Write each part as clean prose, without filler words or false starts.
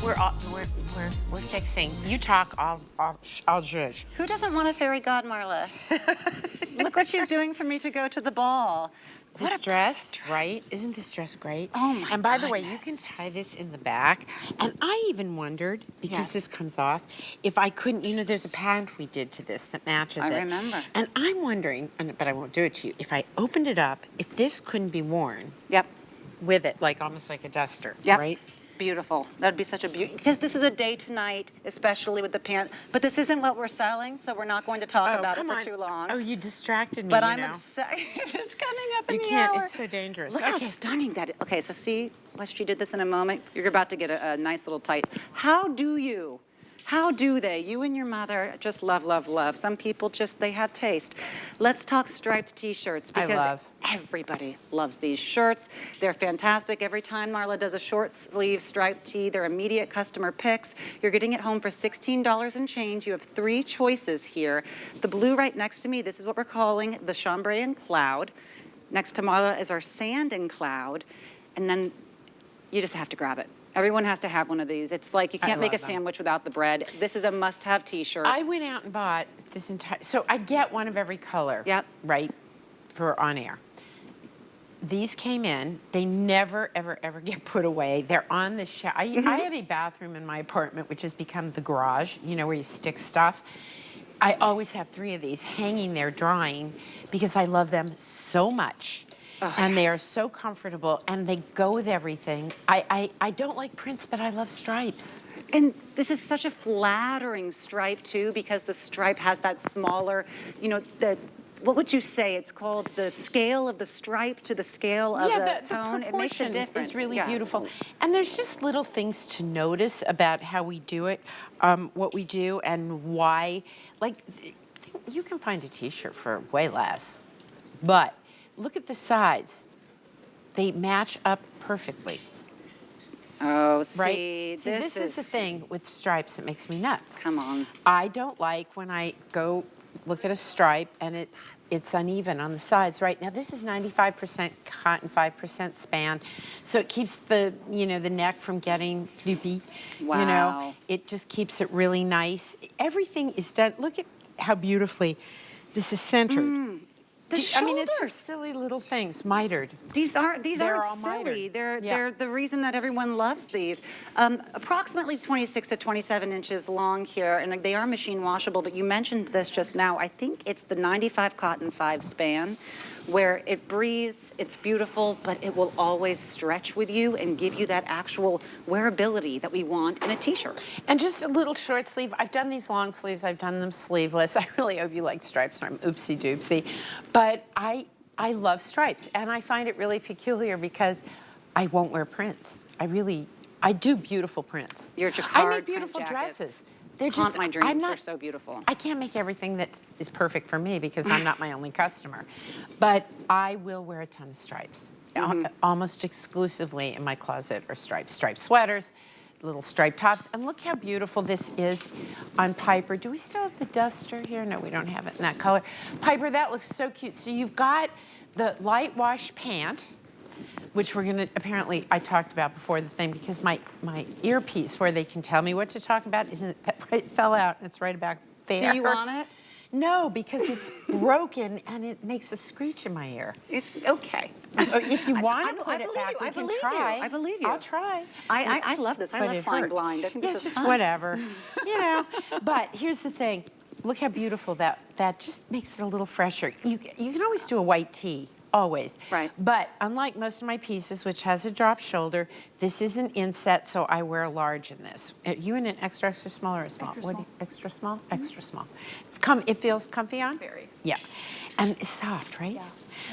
We're fixing. You talk, I'll judge. Who doesn't want a fairy godmother? Look what she's doing for me to go to the ball. This dress, right? Isn't this dress great? Oh my And by the way, you can tie this in the back. And I even wondered, because this comes off, if I couldn't, you know, there's a pattern we did to this that matches it. I remember. And I'm wondering, but I won't do it to you, if I opened it up, if this couldn't be worn with it, like almost like a duster, right? Beautiful. That'd be such a beauty, because this is a day to night, especially with the pant. But this isn't what we're selling, so we're not going to talk about it for too long. Oh, you distracted me. But I'm upset. It's coming up in the hour. It's so dangerous. Look how stunning that is. Okay, so see, what she did this in a moment. You're about to get a nice little tight. How do you? How do they? You and your mother just love, love, love. Some people just, they have taste. Let's talk striped t-shirts, because everybody loves these shirts. They're fantastic. Every time Marla does a short sleeve striped tee, they're immediate customer picks. You're getting it home for $16 and change. You have 3 choices here. The blue right next to me, this is what we're calling the chambray and cloud. Next to Marla is our sand and cloud. And then you just have to grab it. Everyone has to have one of these. It's like you can't make a sandwich without the bread. This is a must-have t-shirt. I went out and bought this entire, so I get one of every color, right, for on air. These came in. They never, ever, ever get put away. They're on the shelf. I have a bathroom in my apartment, which has become the garage, you know, where you stick stuff. I always have 3 of these hanging there drying because I love them so much. And they are so comfortable, and they go with everything. I don't like prints, but I love stripes. And this is such a flattering stripe, too, because the stripe has that smaller, you know, what would you say? It's called the scale of the stripe to the scale of the tone. The it makes a difference. It's really beautiful. And there's just little things to notice about how we do it, what we do, and why. Like, you can find a t-shirt for way less, but look at the sides. They match up perfectly. Oh, see, right? See, this is the thing with stripes that makes me nuts. Come on. I don't like when I go look at a stripe and it's uneven on the sides, right? Now, this is 95% cotton, 5% span, so it keeps the, you know, the neck from getting floopy. Wow. You know, it just keeps it really nice. Everything is done. Look at how beautifully this is centered. The shoulders. I mean, it's just silly little things, mitered. These aren't all silly. mitered. They're the reason that everyone loves these. Approximately 26 to 27 inches long here, and they are machine washable, but you mentioned this just now. I think it's the 95 cotton 5 span, where it breathes, it's beautiful, but it will always stretch with you and give you that actual wearability that we want in a t-shirt. And just a little short sleeve. I've done these long sleeves, I've done them sleeveless. I really hope you like stripes, I'm oopsie doopsie. But I love stripes, and I find it really peculiar because I won't wear prints. I do beautiful prints. Your jacquard I make beautiful print dresses. They're just my dreams. They're so beautiful. I can't make everything that is perfect for me because I'm not my only customer. But I will wear a ton of stripes. Almost exclusively in my closet are stripes. Striped sweaters, little striped tops. And look how beautiful this is on Piper. Do we still have the duster here? No, we don't have it in that color. Piper, that looks so cute. So you've got the light wash pant, which we're gonna, apparently I talked about before the thing because my earpiece where they can tell me what to talk about it fell out. It's right about there. Do you want it? No, because it's broken and it makes a screech in my ear. It's okay. If you want to put it back, we can try. I believe you. I'll try. I love this. I love flying blind. I think this is just fun. Whatever, you know. But here's the thing. Look how beautiful that just makes it a little fresher. You can always do a white tee. Always. Right. But unlike most of my pieces, which has a drop shoulder, this is an inset, so I wear a large in this. Are you in an extra, extra small or a small? Extra small. Extra small? Extra small. It feels comfy on? Very. Yeah. And it's soft, right? Yeah.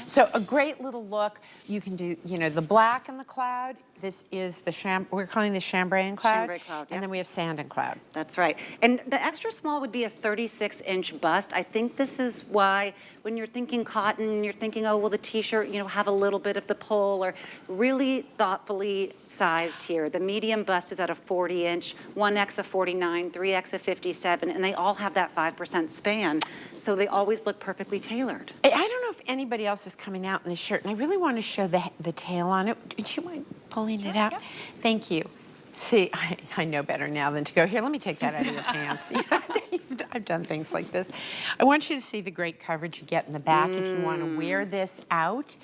So a great little look. You can do, you know, the black and the cloud. This is the we're calling this chambray and cloud. Chambray cloud, And then we have sand and cloud. That's right. And the extra small would be a 36-inch bust. I think this is why when you're thinking cotton, you're thinking, oh, will the t-shirt, you know, have a little bit of the pull, or really thoughtfully sized here. The medium bust is at a 40-inch, 1X a 49, 3X a 57, and they all have that 5% span. So they always look perfectly tailored. I don't know if anybody else is coming out in this shirt, and I really want to show the tail on it. Would you mind pulling it out? Yeah. Thank you. See, I know better now than to go, here, let me take that out of your pants. You know, I've done things like this. I want you to see the great coverage you get in the back if you want to wear this out.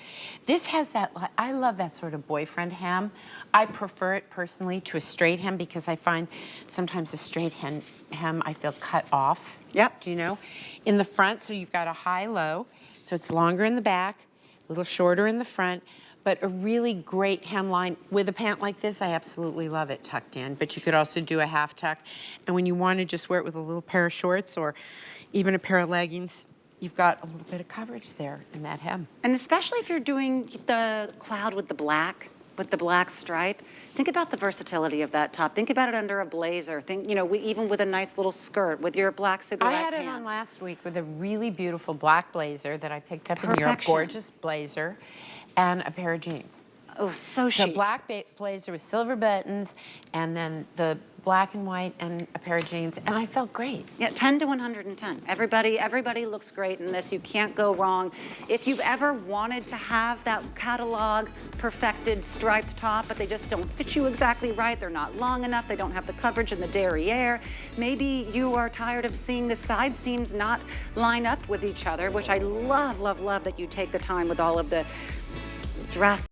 This has that, I love that sort of boyfriend hem. I prefer it personally to a straight hem because I find sometimes a straight hem I feel cut off. Yep. Do you know? In the front, so you've got a high-low, so it's longer in the back, a little shorter in the front, but a really great hemline. With a pant like this, I absolutely love it tucked in, but you could also do a half tuck. And when you want to just wear it with a little pair of shorts or even a pair of leggings, you've got a little bit of coverage there in that hem. And especially if you're doing the cloud with the black stripe, think about the versatility of that top. Think about it under a blazer. Think, you know, even with a nice little skirt, with your black cigarette I had pants. it on last week with a really beautiful black blazer that I picked up in Europe, Perfection. gorgeous blazer, and a pair of jeans. Oh, so chic. So black blazer with silver buttons, and then the black and white and a pair of jeans, and I felt great. Yeah, 10 to 110. Everybody looks great in this. You can't go wrong. If you've ever wanted to have that catalog perfected striped top, but they just don't fit you exactly right, they're not long enough, they don't have the coverage in the derriere, maybe you are tired of seeing the side seams not line up with each other, which I love that you take the time with all of the drastic